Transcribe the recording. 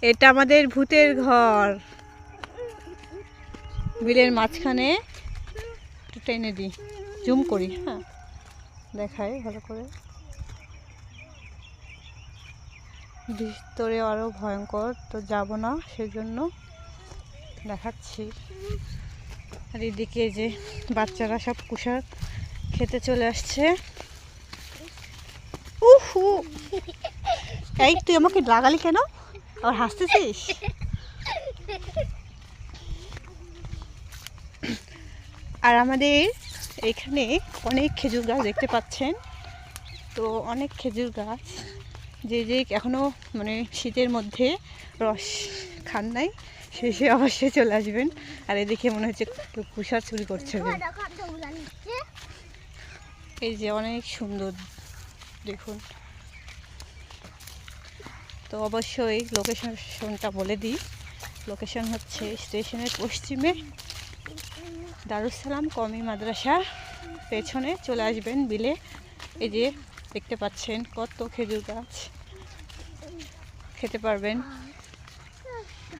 এটা আমাদের ভূতের ঘর। বিলের মাঝখানে একটু টেনে দিই, জুম করি, হ্যাঁ দেখায় ভালো করে। ভিতরে আরো ভয়ঙ্কর, তো যাব না, সেজন্য দেখাচ্ছি। আর এদিকে যে বাচ্চারা সব কুষার খেতে চলে আসছে। উহু, এই তুই আমাকে লাগালি কেন? আবার হাসতেছিস? আর আমাদের এখানে অনেক খেজুর গাছ দেখতে পাচ্ছেন। তো অনেক খেজুর গাছ, যে যে এখনও মানে শীতের মধ্যে রস খান নাই, সে অবশ্যই চলে আসবেন। আর এদিকে মনে হচ্ছে কেউ কুষার চুরি করছে। এই যে অনেক সুন্দর, দেখুন। তো অবশ্যই লোকেশনটা বলে দিই। লোকেশন হচ্ছে স্টেশনের পশ্চিমে দারুস সালাম কওমি মাদ্রাসার পেছনে চলে আসবেন বিলে। এই যে দেখতে পাচ্ছেন কত খেজুর গাছ, খেতে পারবেন।